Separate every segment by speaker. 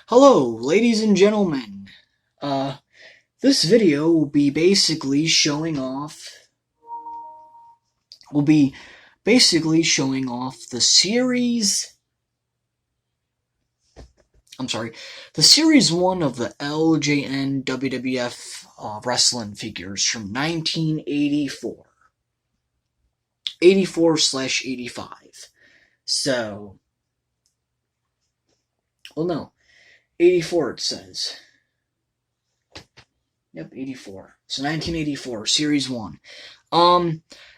Speaker 1: Hello, ladies and gentlemen. This video will be basically showing off the series. The series 1 of the LJN WWF wrestling figures from 1984. 84/85. So, well, no. 84 it says. Yep, 84. So 1984, Series 1.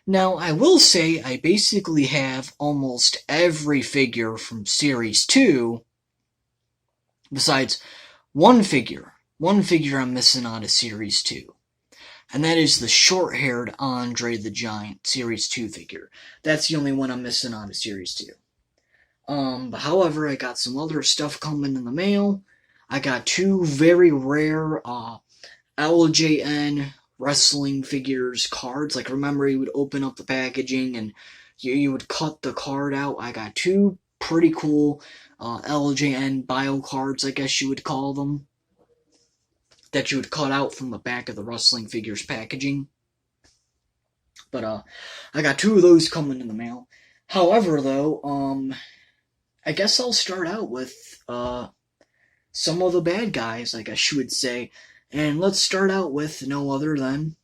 Speaker 1: Now I will say I basically have almost every figure from Series 2, besides one figure. One figure I'm missing out of Series 2. And that is the short-haired Andre the Giant Series 2 figure. That's the only one I'm missing out of Series 2. But however, I got some other stuff coming in the mail. I got two very rare, LJN wrestling figures cards. Like, remember, you would open up the packaging and you would cut the card out. I got two pretty cool LJN bio cards, I guess you would call them, that you would cut out from the back of the wrestling figures packaging. But I got two of those coming in the mail. However, though, I guess I'll start out with some of the bad guys, I guess you would say. And let's start out with no other than,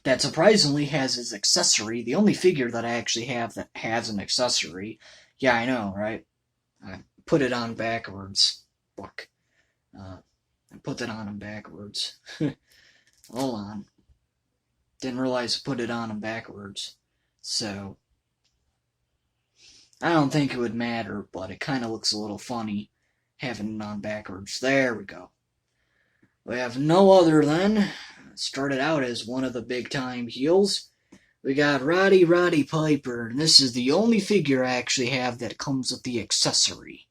Speaker 1: that surprisingly has his accessory, the only figure that I actually have that has an accessory. Yeah, I know, right? I put it on backwards. Fuck. I put that on him backwards. Hold on. Didn't realize I put it on him backwards. So, I don't think it would matter, but it kind of looks a little funny having it on backwards. There we go. We have no other than, started out as one of the big-time heels. We got Roddy Piper, and this is the only figure I actually have that comes with the accessory.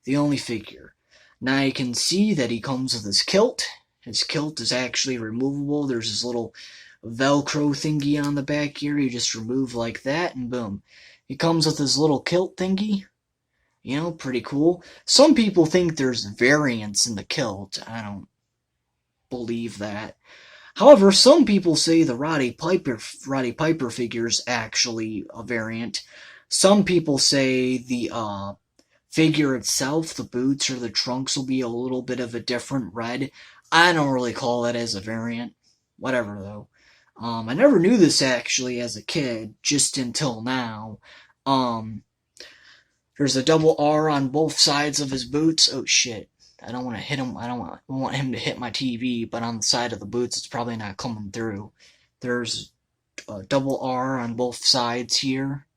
Speaker 1: The only figure. Now you can see that he comes with his kilt. His kilt is actually removable. There's this little Velcro thingy on the back here. You just remove like that, and boom. He comes with his little kilt thingy. You know, pretty cool. Some people think there's variants in the kilt. I don't believe that. However, some people say the Roddy Piper figure is actually a variant. Some people say the figure itself, the boots or the trunks, will be a little bit of a different red. I don't really call that as a variant. Whatever, though. I never knew this actually as a kid, just until now. There's a double R on both sides of his boots. Oh shit. I don't want to hit him. I don't want him to hit my TV, but on the side of the boots, it's probably not coming through. There's a double R on both sides here.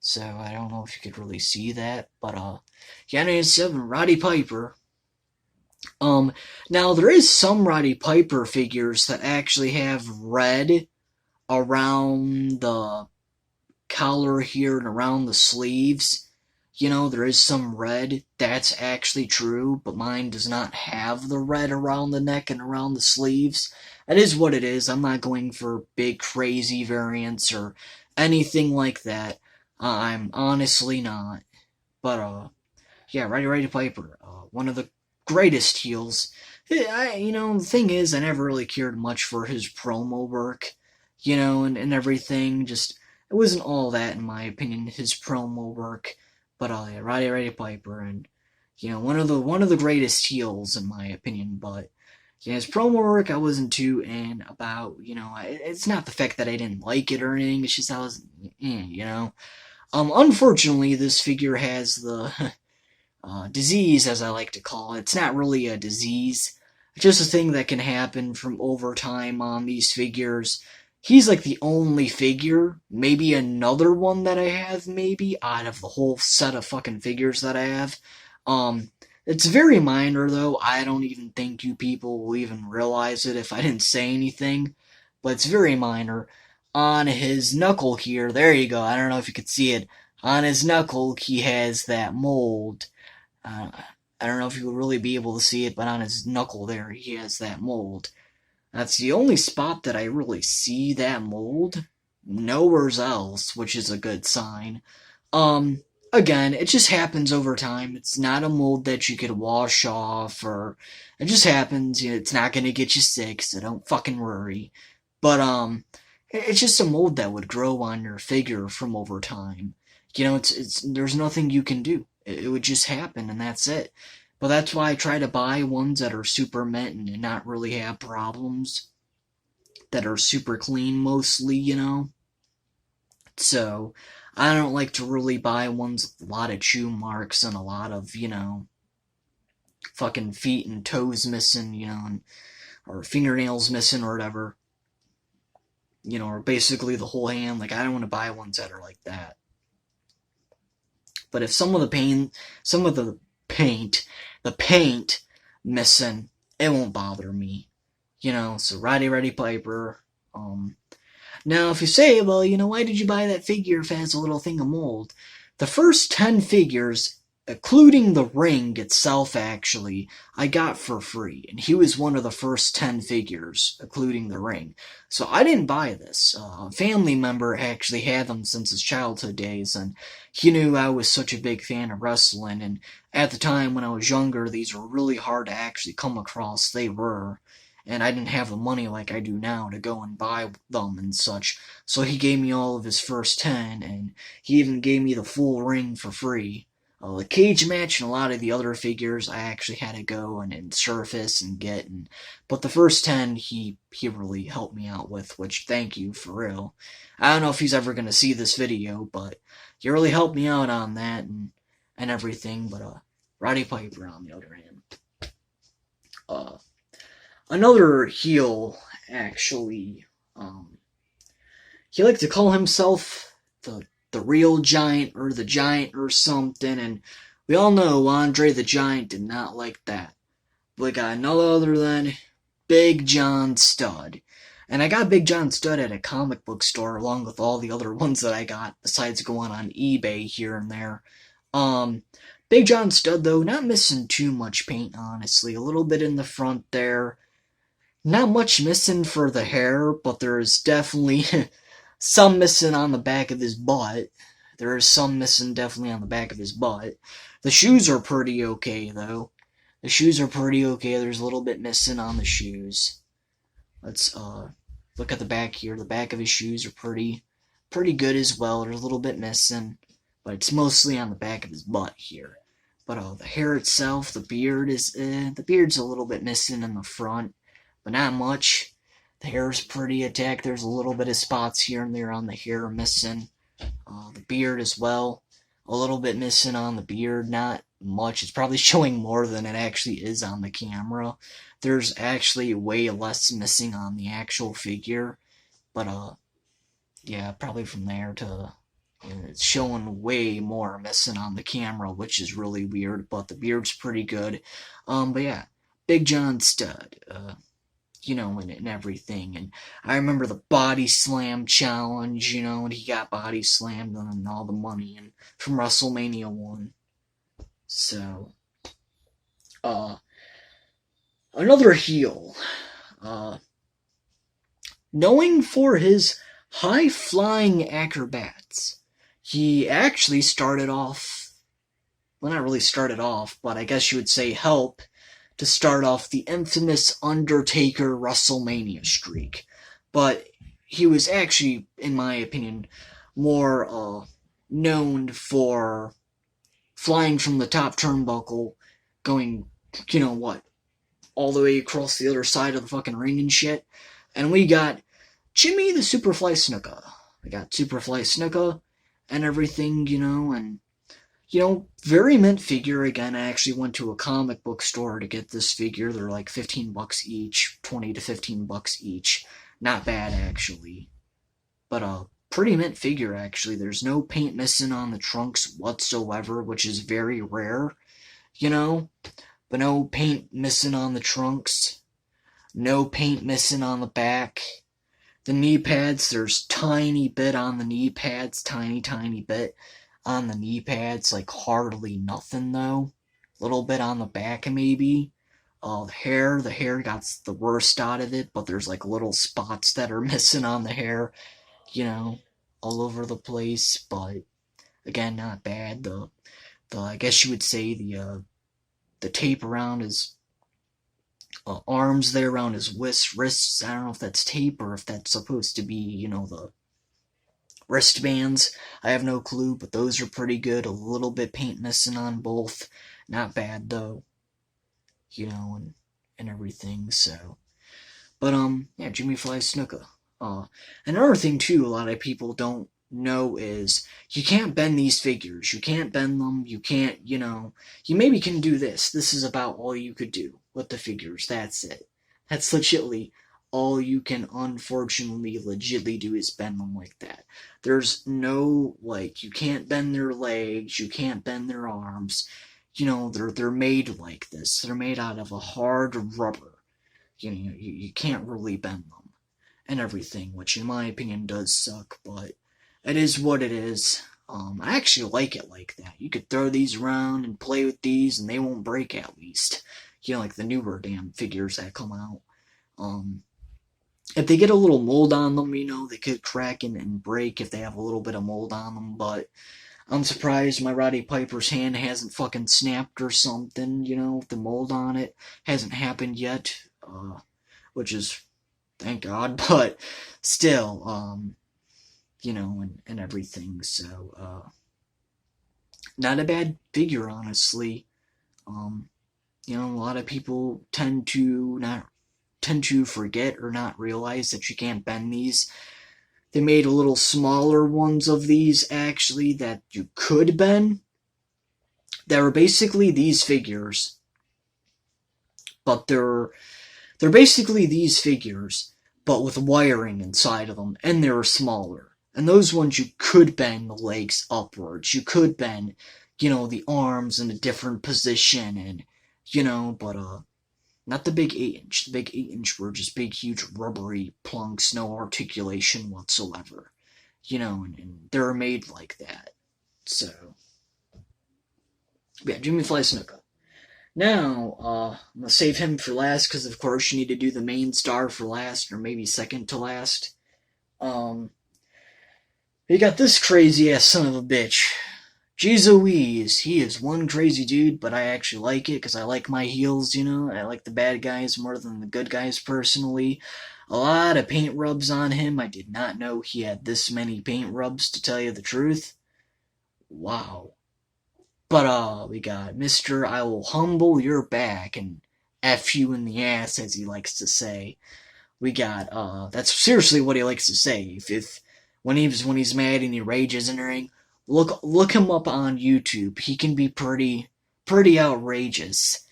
Speaker 1: So I don't know if you could really see that, but yeah, 97 Roddy Piper. Now there is some Roddy Piper figures that actually have red around the collar here and around the sleeves. You know, there is some red. That's actually true, but mine does not have the red around the neck and around the sleeves. That is what it is. I'm not going for big crazy variants or anything like that. I'm honestly not. But yeah, Roddy Piper, one of the greatest heels. The thing is, I never really cared much for his promo work, and everything. Just, it wasn't all that, in my opinion, his promo work. But yeah, Roddy Piper, and one of the greatest heels, in my opinion. But yeah, his promo work I wasn't too in about. It's not the fact that I didn't like it or anything. It's just I was, Unfortunately, this figure has the disease, as I like to call it. It's not really a disease. It's just a thing that can happen from overtime on these figures. He's like the only figure, maybe another one that I have, maybe, out of the whole set of fucking figures that I have. It's very minor, though. I don't even think you people will even realize it if I didn't say anything. But it's very minor. On his knuckle here, there you go, I don't know if you could see it. On his knuckle, he has that mold. I don't know if you would really be able to see it, but on his knuckle there, he has that mold. That's the only spot that I really see that mold. Nowhere else, which is a good sign. again, it just happens over time. It's not a mold that you could wash off, or it just happens. You know, it's not gonna get you sick, so don't fucking worry. But it's just a mold that would grow on your figure from over time. You know, it's there's nothing you can do. It would just happen, and that's it. But that's why I try to buy ones that are super mint and not really have problems, that are super clean mostly, you know. So I don't like to really buy ones with a lot of chew marks and a lot of, you know, fucking feet and toes missing, you know, or fingernails missing or whatever. You know, or basically the whole hand. Like, I don't want to buy ones that are like that. But if some of the paint missing, it won't bother me. You know, so Roddy Piper. Now, if you say, well, you know, why did you buy that figure if it has a little thing of mold? The first 10 figures, including the ring itself, actually, I got for free. And he was one of the first 10 figures, including the ring. So I didn't buy this. A family member actually had them since his childhood days, and he knew I was such a big fan of wrestling. And at the time when I was younger, these were really hard to actually come across. They were. And I didn't have the money like I do now to go and buy them and such. So he gave me all of his first 10, and he even gave me the full ring for free. The cage match and a lot of the other figures I actually had to go and surface and get. But the first 10 he really helped me out with, which thank you for real. I don't know if he's ever going to see this video, but he really helped me out on that and everything. But Roddy Piper on the other hand. Another heel, actually, he liked to call himself the real giant or the giant or something, and we all know Andre the Giant did not like that. We got none other than Big John Studd. And I got Big John Studd at a comic book store along with all the other ones that I got, besides going on eBay here and there. Big John Studd, though, not missing too much paint, honestly. A little bit in the front there. Not much missing for the hair, but there's definitely some missing on the back of his butt. There is some missing definitely on the back of his butt. The shoes are pretty okay, though. The shoes are pretty okay. There's a little bit missing on the shoes. Let's look at the back here. The back of his shoes are pretty good as well. There's a little bit missing, but it's mostly on the back of his butt here. But the hair itself, the beard's a little bit missing in the front. But not much. The hair's pretty attacked. There's a little bit of spots here and there on the hair missing. The beard as well. A little bit missing on the beard. Not much. It's probably showing more than it actually is on the camera. There's actually way less missing on the actual figure. But, yeah, probably from there to... it's showing way more missing on the camera, which is really weird. But the beard's pretty good. But yeah, Big John Studd. You know, and everything. And I remember the body slam challenge, you know, and he got body slammed and all the money and from WrestleMania 1. So, another heel, knowing for his high-flying acrobats. He actually started off, well, not really started off, but I guess you would say helped to start off the infamous Undertaker WrestleMania streak. But he was actually, in my opinion, more known for flying from the top turnbuckle, going, you know what, all the way across the other side of the fucking ring and shit. And we got Jimmy the Superfly Snuka. We got Superfly Snuka and everything, you know, and you know, very mint figure. Again, I actually went to a comic book store to get this figure. They're like $15 each, $20 to $15 each. Not bad, actually. But pretty mint figure, actually. There's no paint missing on the trunks whatsoever, which is very rare, you know. But no paint missing on the trunks. No paint missing on the back. The knee pads, there's tiny bit on the knee pads, tiny bit on the knee pads, like hardly nothing though. Little bit on the back maybe. The hair got the worst out of it, but there's like little spots that are missing on the hair, you know, all over the place. But Again, not bad. The I guess you would say the tape around his arms there, around his wrists. I don't know if that's tape or if that's supposed to be, the wristbands. I have no clue, but those are pretty good. A little bit paint missing on both. Not bad though, and everything. So, but yeah, Jimmy Fly Snuka. Another thing too, a lot of people don't know is you can't bend these figures. You can't bend them. You can't, you maybe can do this. This is about all you could do with the figures. That's it. That's legitly all you can, unfortunately, legitly do is bend them like that. There's no, you can't bend their legs. You can't bend their arms. They're made like this. They're made out of a hard rubber. You can't really bend them and everything, which in my opinion does suck, but it is what it is. I actually like it like that. You could throw these around and play with these and they won't break at least. Like the newer damn figures that come out. If they get a little mold on them, they could crack and break if they have a little bit of mold on them, but I'm surprised my Roddy Piper's hand hasn't fucking snapped or something, the mold on it hasn't happened yet, which is, thank God, but still, and everything, so, not a bad figure, honestly. A lot of people tend to forget or not realize that you can't bend these. They made a little smaller ones of these, actually, that you could bend. That were basically these figures, but they're basically these figures, but with wiring inside of them, and they're smaller. And those ones you could bend the legs upwards. You could bend, the arms in a different position, and, but, not the big 8-inch. The big 8-inch were just big, huge, rubbery plunks, no articulation whatsoever. And they're made like that. So, yeah, Jimmy Fly Snuka. Now, I'm going to save him for last, because of course you need to do the main star for last, or maybe second to last. You got this crazy-ass son of a bitch. Jeez Louise, he is one crazy dude, but I actually like it, because I like my heels, I like the bad guys more than the good guys, personally. A lot of paint rubs on him. I did not know he had this many paint rubs, to tell you the truth. Wow. But, we got Mr. I will humble your back and F you in the ass, as he likes to say. We got, that's seriously what he likes to say. If when he's mad and he rages in the ring, look him up on YouTube. He can be pretty outrageous,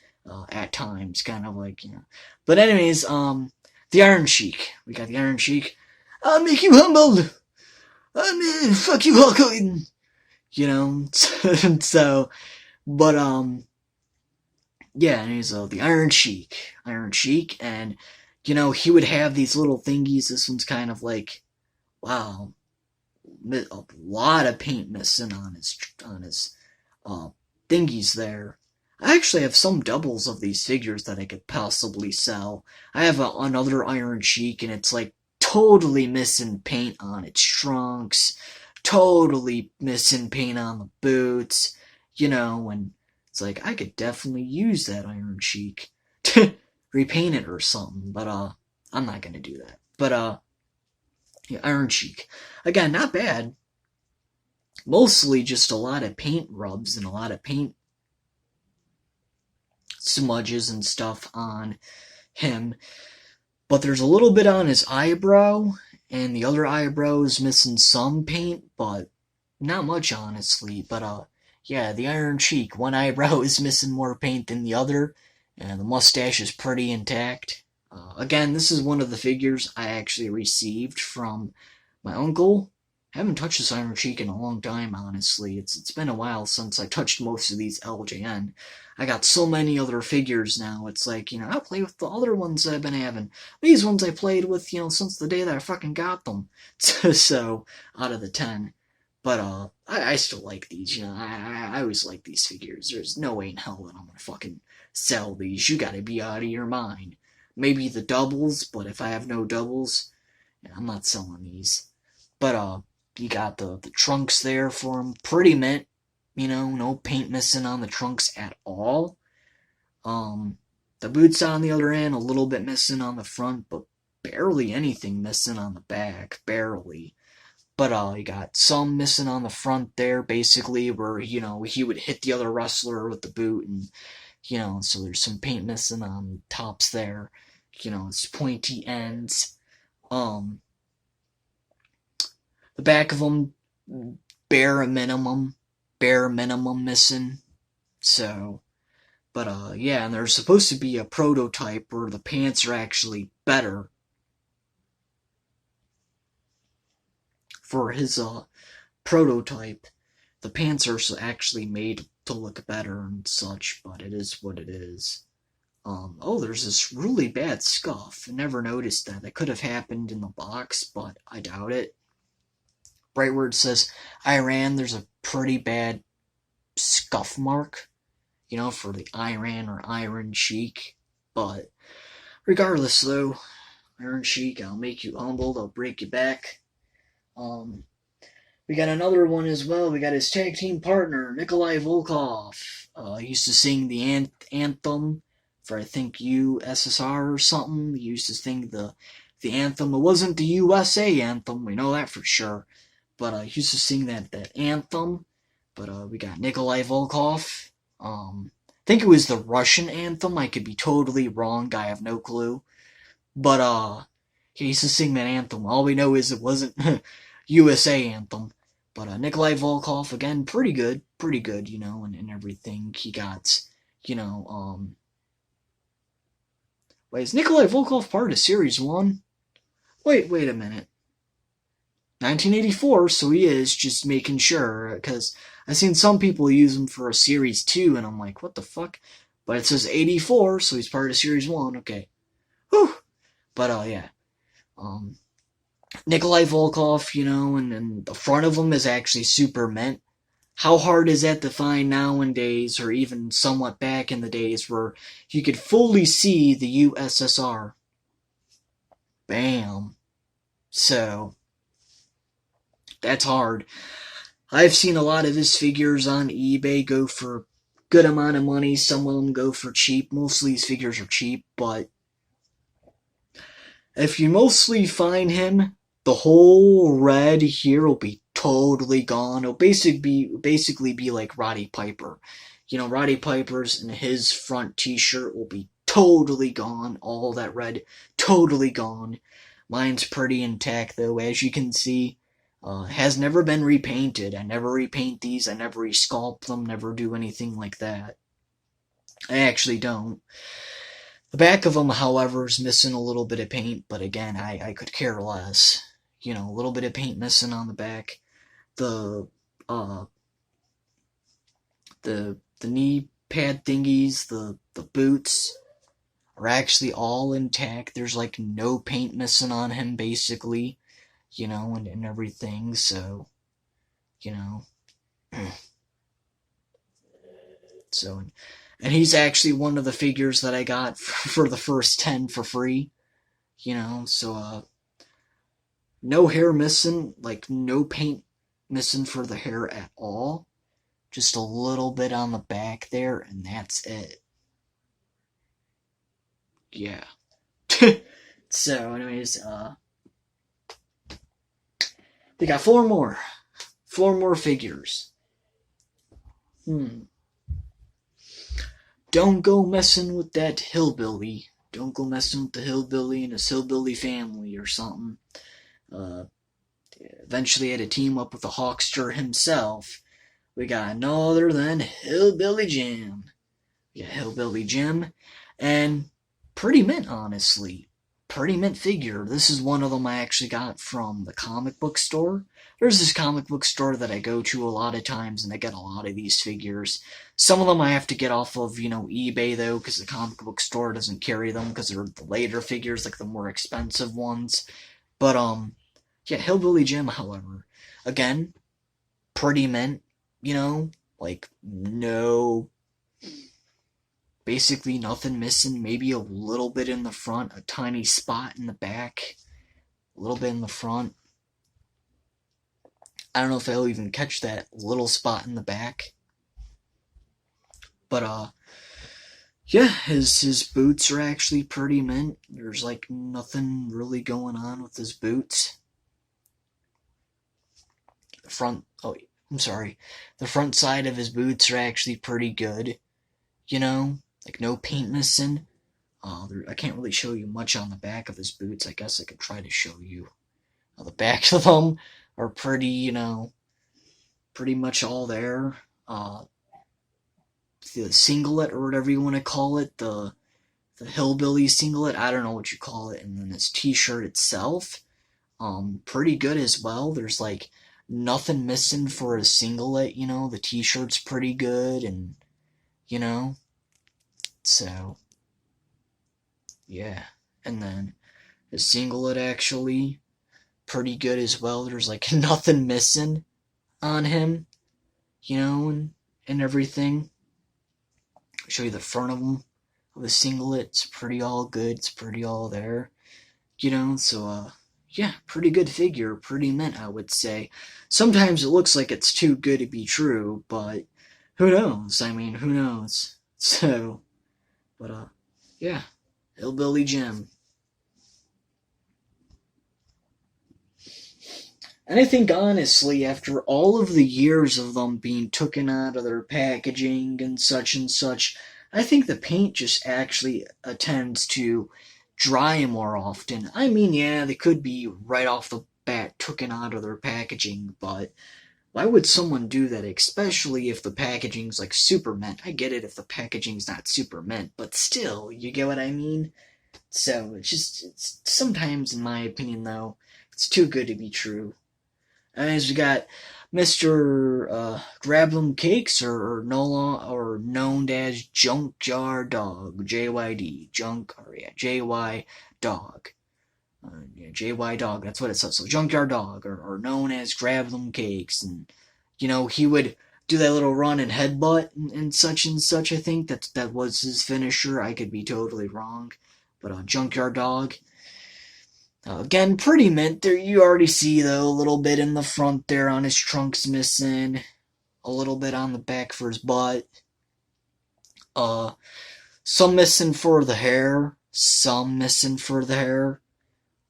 Speaker 1: at times, kind of like, But anyways, the Iron Sheik. We got the Iron Sheik. I'll make you humble. Fuck you, Hulk Hogan. So, but, yeah, and he's, the Iron Sheik, and, he would have these little thingies. This one's kind of like, wow, a lot of paint missing on his, thingies there. I actually have some doubles of these figures that I could possibly sell. I have another Iron Sheik, and it's, totally missing paint on its trunks, totally missing paint on the boots, and it's I could definitely use that Iron Sheik to repaint it or something, but, I'm not gonna do that. But, yeah, Iron Sheik. Again, not bad. Mostly just a lot of paint rubs and a lot of paint smudges and stuff on him. But there's a little bit on his eyebrow, and the other eyebrow is missing some paint, but not much, honestly. But, yeah, the Iron Sheik. One eyebrow is missing more paint than the other, and the mustache is pretty intact. Again, this is one of the figures I actually received from my uncle. I haven't touched this Iron Sheik in a long time, honestly. It's been a while since I touched most of these LJN. I got so many other figures now. It's I'll play with the other ones that I've been having. These ones I played with, since the day that I fucking got them. So, out of the 10. But, I still like these, I always like these figures. There's no way in hell that I'm gonna fucking sell these. You gotta be out of your mind. Maybe the doubles, but if I have no doubles, yeah, I'm not selling these. But, You got the trunks there for him, pretty mint. No paint missing on the trunks at all. The boots on the other end, a little bit missing on the front, but barely anything missing on the back, barely. But you got some missing on the front there, basically, where he would hit the other wrestler with the boot, and so there's some paint missing on tops there. It's pointy ends. The back of them, bare minimum missing. So, but yeah, and there's supposed to be a prototype where the pants are actually better for his prototype. The pants are actually made to look better and such, but it is what it is. Oh, there's this really bad scuff. I never noticed that. That could have happened in the box, but I doubt it. Right where it says Iran, there's a pretty bad scuff mark, for the Iran or Iron Sheik. But regardless, though, Iron Sheik, I'll make you humbled, I'll break you back. We got another one as well. We got his tag team partner, Nikolai Volkov. He used to sing the anthem for, I think, USSR or something. He used to sing the anthem. It wasn't the USA anthem, we know that for sure. But he used to sing that anthem. But we got Nikolai Volkov. I think it was the Russian anthem. I could be totally wrong. I have no clue. But he used to sing that anthem. All we know is it wasn't USA anthem. But Nikolai Volkov, again, pretty good, and everything. He got, wait, is Nikolai Volkov part of Series 1? Wait a minute. 1984, so he is, just making sure, because I've seen some people use him for a Series 2, and I'm like, what the fuck? But it says 84, so he's part of Series 1, okay. Whew! But, yeah. Nikolai Volkov, and the front of him is actually super mint. How hard is that to find nowadays, or even somewhat back in the days, where you could fully see the USSR? Bam. So, that's hard. I've seen a lot of his figures on eBay go for a good amount of money. Some of them go for cheap. Most of these figures are cheap, but if you mostly find him, the whole red here will be totally gone. It'll basically be like Roddy Piper. Roddy Piper's and his front t-shirt will be totally gone. All that red, totally gone. Mine's pretty intact, though, as you can see. Has never been repainted. I never repaint these. I never resculpt them. Never do anything like that. I actually don't. The back of them, however, is missing a little bit of paint, but again, I could care less. A little bit of paint missing on the back. The knee pad thingies, the boots are actually all intact. There's like no paint missing on him, basically. And everything, so, so, and he's actually one of the figures that I got for the first 10 for free, so, no hair missing, like, no paint missing for the hair at all, just a little bit on the back there, and that's it. Yeah. So, anyways, they got four more figures. Don't go messing with that hillbilly. Don't go messing with the hillbilly and his hillbilly family or something. Eventually had to team up with the Hawkster himself. We got no other than Hillbilly Jim. Yeah, Hillbilly Jim. And pretty mint, honestly. Pretty mint figure. This is one of them I actually got from the comic book store. There's this comic book store that I go to a lot of times, and I get a lot of these figures. Some of them I have to get off of, eBay, though, because the comic book store doesn't carry them, because they're the later figures, like the more expensive ones. But, yeah, Hillbilly Jim, however. Again, pretty mint, like, no... Basically nothing missing, maybe a little bit in the front, a tiny spot in the back, a little bit in the front. I don't know if I'll even catch that little spot in the back. But, yeah, his boots are actually pretty mint. There's, like, nothing really going on with his boots. I'm sorry. The front side of his boots are actually pretty good. Like, no paint missing. I can't really show you much on the back of his boots. I guess I could try to show you. The backs of them are pretty, pretty much all there. The singlet, or whatever you want to call it, the hillbilly singlet, I don't know what you call it, and then his t-shirt itself, pretty good as well. There's, like, nothing missing for a singlet, the t-shirt's pretty good, and, so, yeah. And then his singlet, actually, pretty good as well. There's, like, nothing missing on him, and everything. I'll show you the front of him, of the singlet. It's pretty all good. It's pretty all there, so, yeah, pretty good figure, pretty mint, I would say. Sometimes it looks like it's too good to be true, but who knows? I mean, who knows? So, but, yeah, Hillbilly Jim. And I think, honestly, after all of the years of them being taken out of their packaging and such, I think the paint just actually tends to dry more often. I mean, yeah, they could be right off the bat taken out of their packaging, but why would someone do that, especially if the packaging's, like, super mint? I get it if the packaging's not super mint, but still, you get what I mean? So, it's sometimes, in my opinion, though, it's too good to be true. As we got Mr. Grab Them Cakes, or known as Junkyard Dog, JYD, JY Dog. JY Dog, that's what it says. So Junkyard Dog, or known as Grab Them Cakes, and he would do that little run and headbutt and such, I think that was his finisher. I could be totally wrong, but Junkyard Dog. Again, pretty mint. There, you already see, though, a little bit in the front there on his trunk's missing, a little bit on the back for his butt. Some missing for the hair,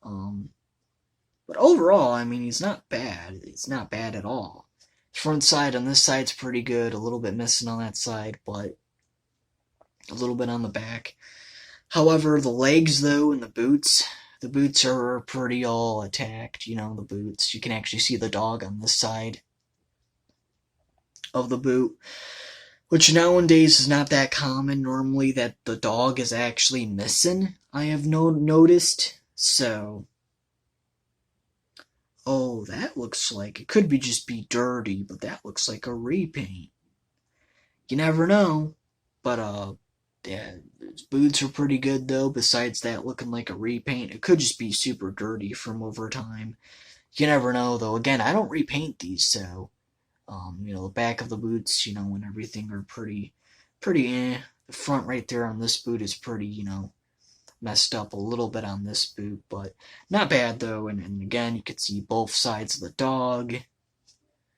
Speaker 1: But overall, I mean, he's not bad. It's not bad at all. Front side on this side's pretty good. A little bit missing on that side, but a little bit on the back. However, the legs, though, and the boots are pretty all attacked, the boots. You can actually see the dog on this side of the boot, which nowadays is not that common. Normally that the dog is actually missing, I have noticed. So, oh, that looks like, it could just be dirty, but that looks like a repaint. You never know, but, yeah, his boots are pretty good, though. Besides that looking like a repaint, it could just be super dirty from over time. You never know, though. Again, I don't repaint these, so, the back of the boots, and everything are pretty The front right there on this boot is pretty, messed up a little bit on this boot, but not bad, though. And again, you could see both sides of the dog.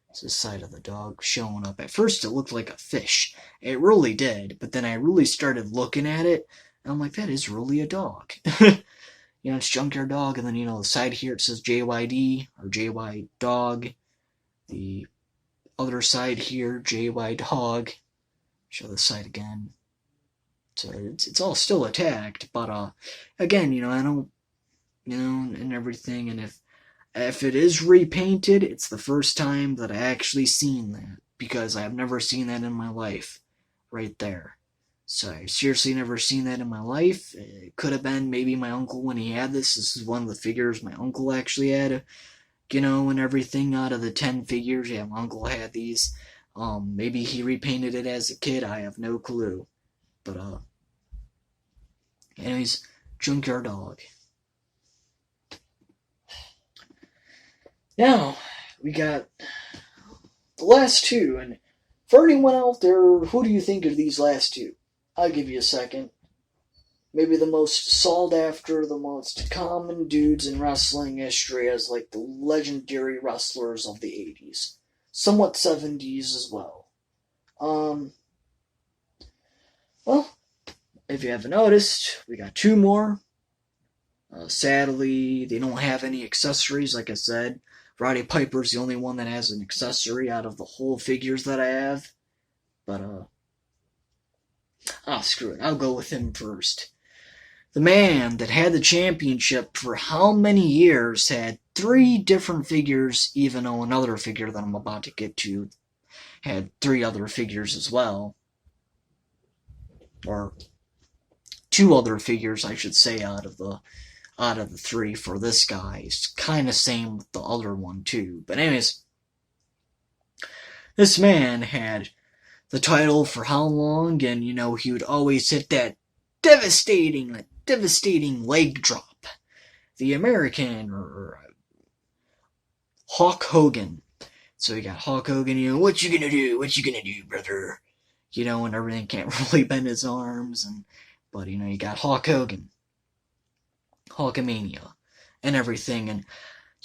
Speaker 1: It's the side of the dog showing up. At first, it looked like a fish. It really did, but then I really started looking at it, and I'm like, that is really a dog. It's Junkyard Dog, and then, the side here it says JYD, or JY Dog. The other side here, JY Dog. Show the side again. So it's all still attacked, but, again, I don't, and everything, and if it is repainted, it's the first time that I actually seen that, because I've never seen that in my life, right there. So I seriously never seen that in my life. It could have been maybe my uncle when he had this. This is one of the figures my uncle actually had, and everything. Out of the 10 figures, yeah, my uncle had these. Maybe he repainted it as a kid. I have no clue. But, anyways, Junkyard Dog. Now, we got the last two, and for anyone out there, who do you think of these last two? I'll give you a second. maybe the most sought after, the most common dudes in wrestling history as like the legendary wrestlers of the 80s. Somewhat 70s as well. Well, if you haven't noticed, we got two more. Sadly, they don't have any accessories, like I said. Roddy Piper's the only one that has an accessory out of the whole figures that I have. But, screw it. I'll go with him first. The man that had the championship for how many years had 3 different figures, even though another figure that I'm about to get to had 3 other figures as well. Or 2 other figures, I should say, out of the 3 for this guy. It's kind of same with the other one too. But anyways, this man had the title for how long, and he would always hit that devastating leg drop. The American, or Hulk Hogan. So you got Hulk Hogan, what you gonna do? What you gonna do, brother? And everything, can't really bend his arms, but you got Hulk Hogan. Hulkamania. And everything. And,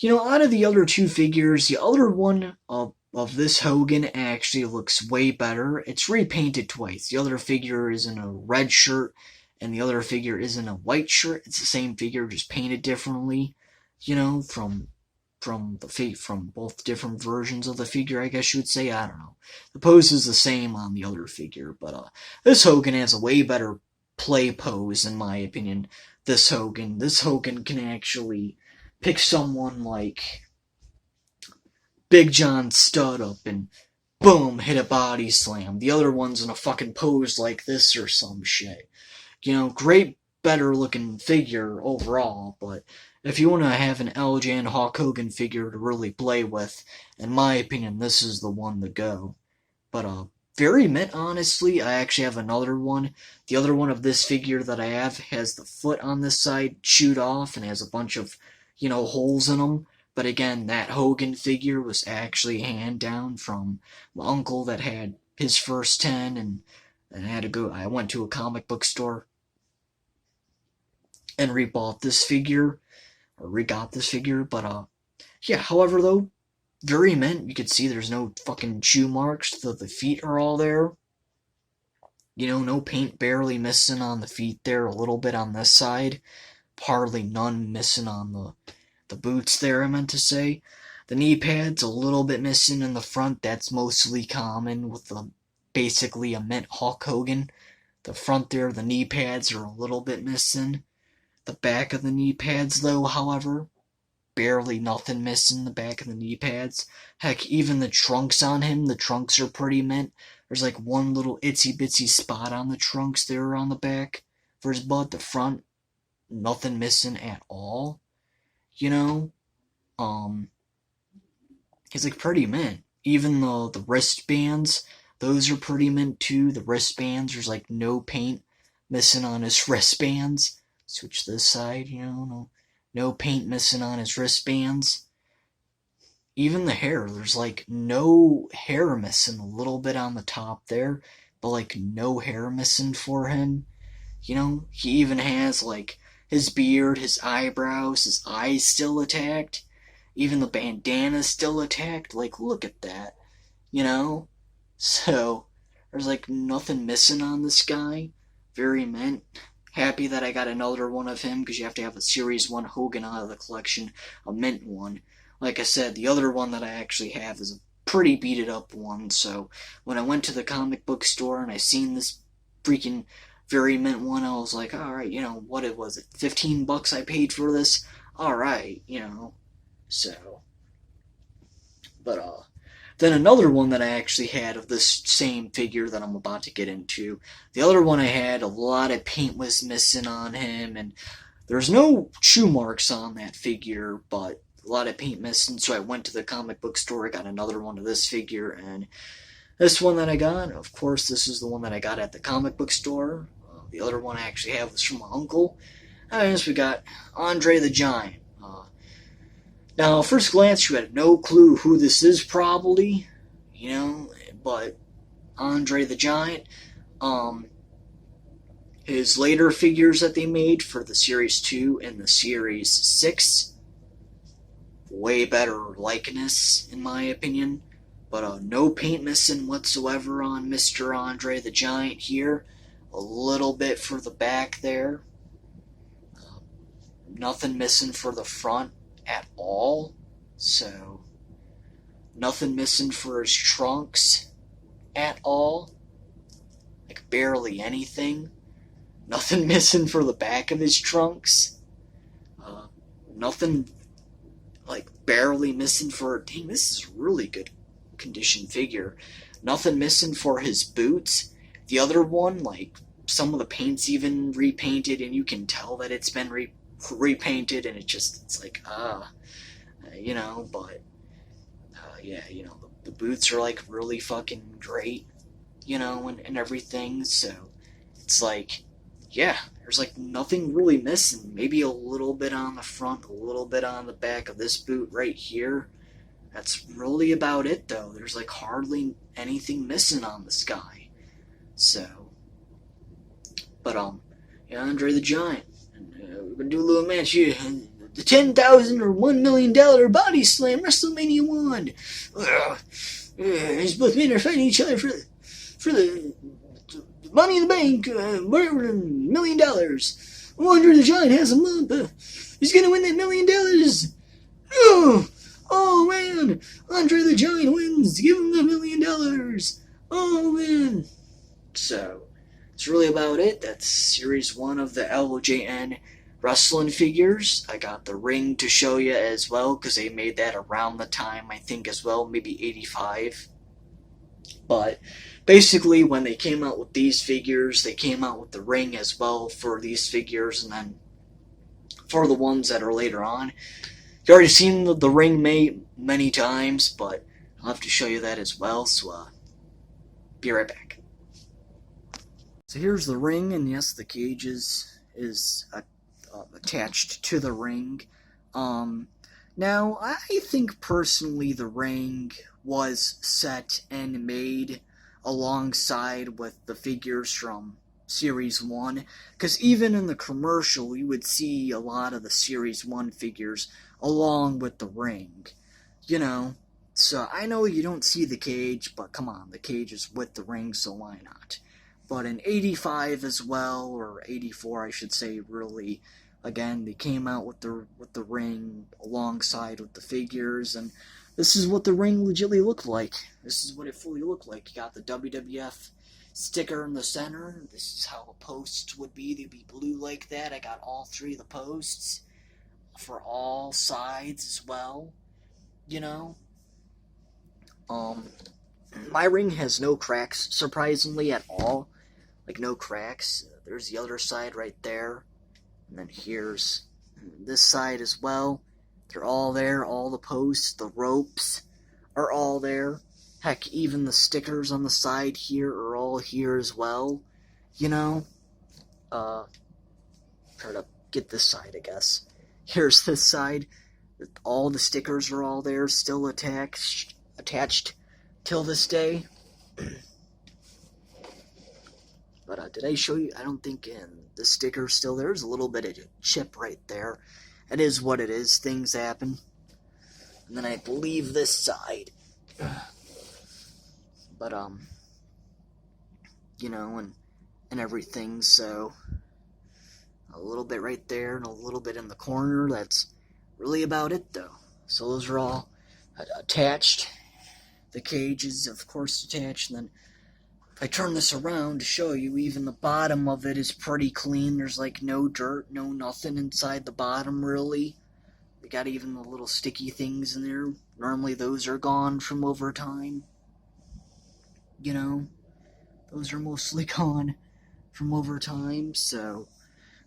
Speaker 1: out of the other 2 figures, the other one of this Hogan actually looks way better. It's repainted twice. The other figure is in a red shirt, and the other figure is in a white shirt. It's the same figure, just painted differently, from both different versions of the figure, I guess you would say. I don't know. The pose is the same on the other figure, but this Hogan has a way better play pose, in my opinion. This Hogan can actually pick someone like Big John Studd up and boom, hit a body slam. The other one's in a fucking pose like this or some shit. Great, better looking figure overall, but if you want to have an LJN Hulk Hogan figure to really play with, in my opinion, this is the one to go. But, very mint, honestly. I actually have another one. The other one of this figure that I have has the foot on this side chewed off and has a bunch of, holes in them. But again, that Hogan figure was actually hand down from my uncle that had his first 10, and I went to a comic book store and rebought this figure, or regot this figure. But, yeah, however, though, very mint. You can see there's no fucking shoe marks. The feet are all there. No paint barely missing on the feet there. A little bit on this side. Hardly none missing on the boots there, I meant to say. The knee pads a little bit missing in the front. That's mostly common with basically a mint Hulk Hogan. The front there, the knee pads are a little bit missing. The back of the knee pads, though, however, barely nothing missing the back of the knee pads. Heck, even the trunks on him, the trunks are pretty mint. There's like one little itsy bitsy spot on the trunks there on the back for his butt. The front, nothing missing at all. He's like pretty mint. Even the wristbands, those are pretty mint too. The wristbands, there's like no paint missing on his wristbands. Switch this side, no paint missing on his wristbands. Even the hair, there's like no hair missing, a little bit on the top there, but like no hair missing for him. He even has like his beard, his eyebrows, his eyes still intact. Even the bandana's still intact. Like, look at that. So, there's like nothing missing on this guy. Very mint. Happy that I got another one of him, because you have to have a Series 1 Hogan out of the collection, a mint one. Like I said, the other one that I actually have is a pretty beat it up one, so when I went to the comic book store and I seen this freaking very mint one, I was like, alright, what it was, $15 I paid for this? Alright, so. But, then another one that I actually had of this same figure that I'm about to get into. The other one I had, a lot of paint was missing on him, and there's no shoe marks on that figure, but a lot of paint missing, so I went to the comic book store, I got another one of this figure, and this one that I got, of course, this is the one that I got at the comic book store. The other one I actually have was from my uncle. And we got Andre the Giant. Now, first glance, you had no clue who this is, probably, but Andre the Giant, his later figures that they made for the Series 2 and the Series 6, way better likeness, in my opinion. But no paint missing whatsoever on Mr. Andre the Giant here. A little bit for the back there. Nothing missing for the front at all. So, nothing missing for his trunks at all. Like, barely anything. Nothing missing for the back of his trunks. Nothing, like, barely missing for... Dang, this is a really good condition figure. Nothing missing for his boots. The other one, like, some of the paint's even repainted, and you can tell that it's been repainted, and it's like, you know, but, yeah, you know, the boots are, like, really fucking great, you know, and everything, so it's like, yeah, there's, like, nothing really missing. Maybe a little bit on the front, a little bit on the back of this boot right here. That's really about it, though. There's, like, hardly anything missing on this guy. So, but, yeah, Andre the Giant. And, we're gonna do a little match here. The $10,000 or $1 million body slam WrestleMania 1. These both men are fighting each other for the Money in the Bank, whatever, $1 million. Andre the Giant has him up. He's gonna win that $1 million. Oh man, Andre the Giant wins. Give him the $1 million. Oh man. So, it's really about it. That's Series 1 of the LJN wrestling figures. I got the ring to show you as well, because they made that around the time, I think, as well, maybe 85. But basically, when they came out with these figures, they came out with the ring as well for these figures, and then for the ones that are later on. You've already seen the ring many times, but I'll have to show you that as well, so be right back. So here's the ring, and yes, the cage is attached to the ring. Now, I think personally the ring was set and made alongside with the figures from Series 1, because even in the commercial, you would see a lot of the Series 1 figures along with the ring, you know. So I know you don't see the cage, but come on, the cage is with the ring, so why not? But in 85 as well, or 84 I should say, really, again, they came out with the ring alongside with the figures, and this is what the ring legitimately looked like. This is what it fully looked like. You got the WWF sticker in the center. This is how the posts would be. They'd be blue like that. I got all three of the posts for all sides as well, you know. My ring has no cracks, surprisingly, at all. Like, no cracks. There's the other side right there. And then here's this side as well. They're all there. All the posts, the ropes are all there. Heck, even the stickers on the side here are all here as well. You know? Try to get this side, I guess. Here's this side. All the stickers are all there, still attached till this day. But did I show you? I don't think the sticker's still there. There's a little bit of a chip right there. It is what it is. Things happen. And then I believe this side. But, you know, and everything, so a little bit right there and a little bit in the corner. That's really about it, though. So those are all attached. The cage is, of course, attached, and then if I turn this around to show you, even the bottom of it is pretty clean. There's, like, no dirt, no nothing inside the bottom, really. They got even the little sticky things in there. Normally those are gone from over time. You know, those are mostly gone from over time, so.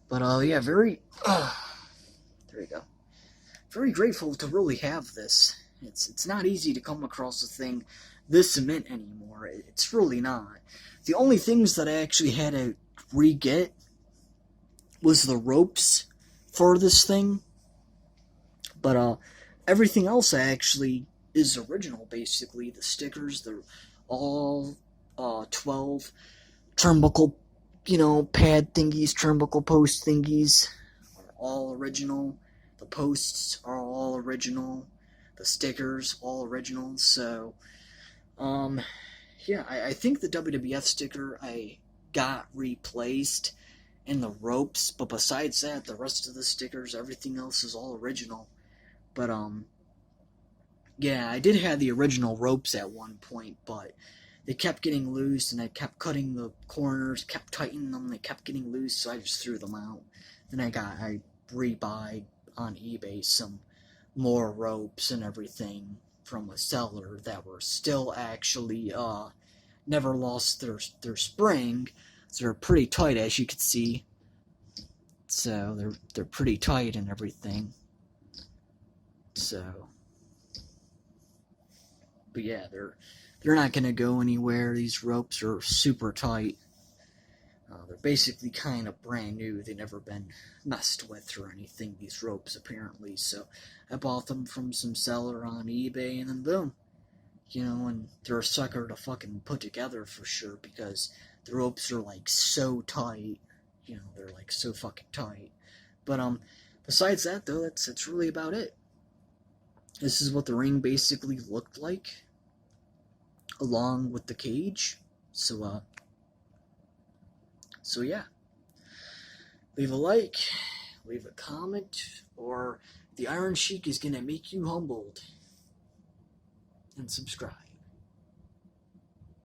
Speaker 1: But, yeah, there you go. Very grateful to really have this. It's not easy to come across a thing this mint anymore. It's really not. The only things that I actually had to re-get was the ropes for this thing. But everything else actually is original, basically. The stickers, they're all 12 turnbuckle pad thingies, turnbuckle post thingies are all original. The posts are all original. The stickers, all original. So, yeah, I think the WWF sticker I got replaced in the ropes, but besides that, the rest of the stickers, everything else is all original. But, yeah, I did have the original ropes at one point, but they kept getting loose, and I kept cutting the corners, kept tightening them, they kept getting loose, so I just threw them out. Then I rebuy on eBay some more ropes and everything from a seller that were still actually, never lost their spring, so they're pretty tight, as you can see. So they're pretty tight and everything. So, but yeah, they're not gonna go anywhere. These ropes are super tight. They're basically kind of brand new. They've never been messed with or anything, these ropes, apparently. So I bought them from some seller on eBay, and then boom. And they're a sucker to fucking put together for sure, because the ropes are like so tight. They're like so fucking tight. But besides that though, that's really about it. This is what the ring basically looked like, along with the cage. So yeah. Leave a like, leave a comment, or the Iron Sheik is gonna make you humbled. And subscribe.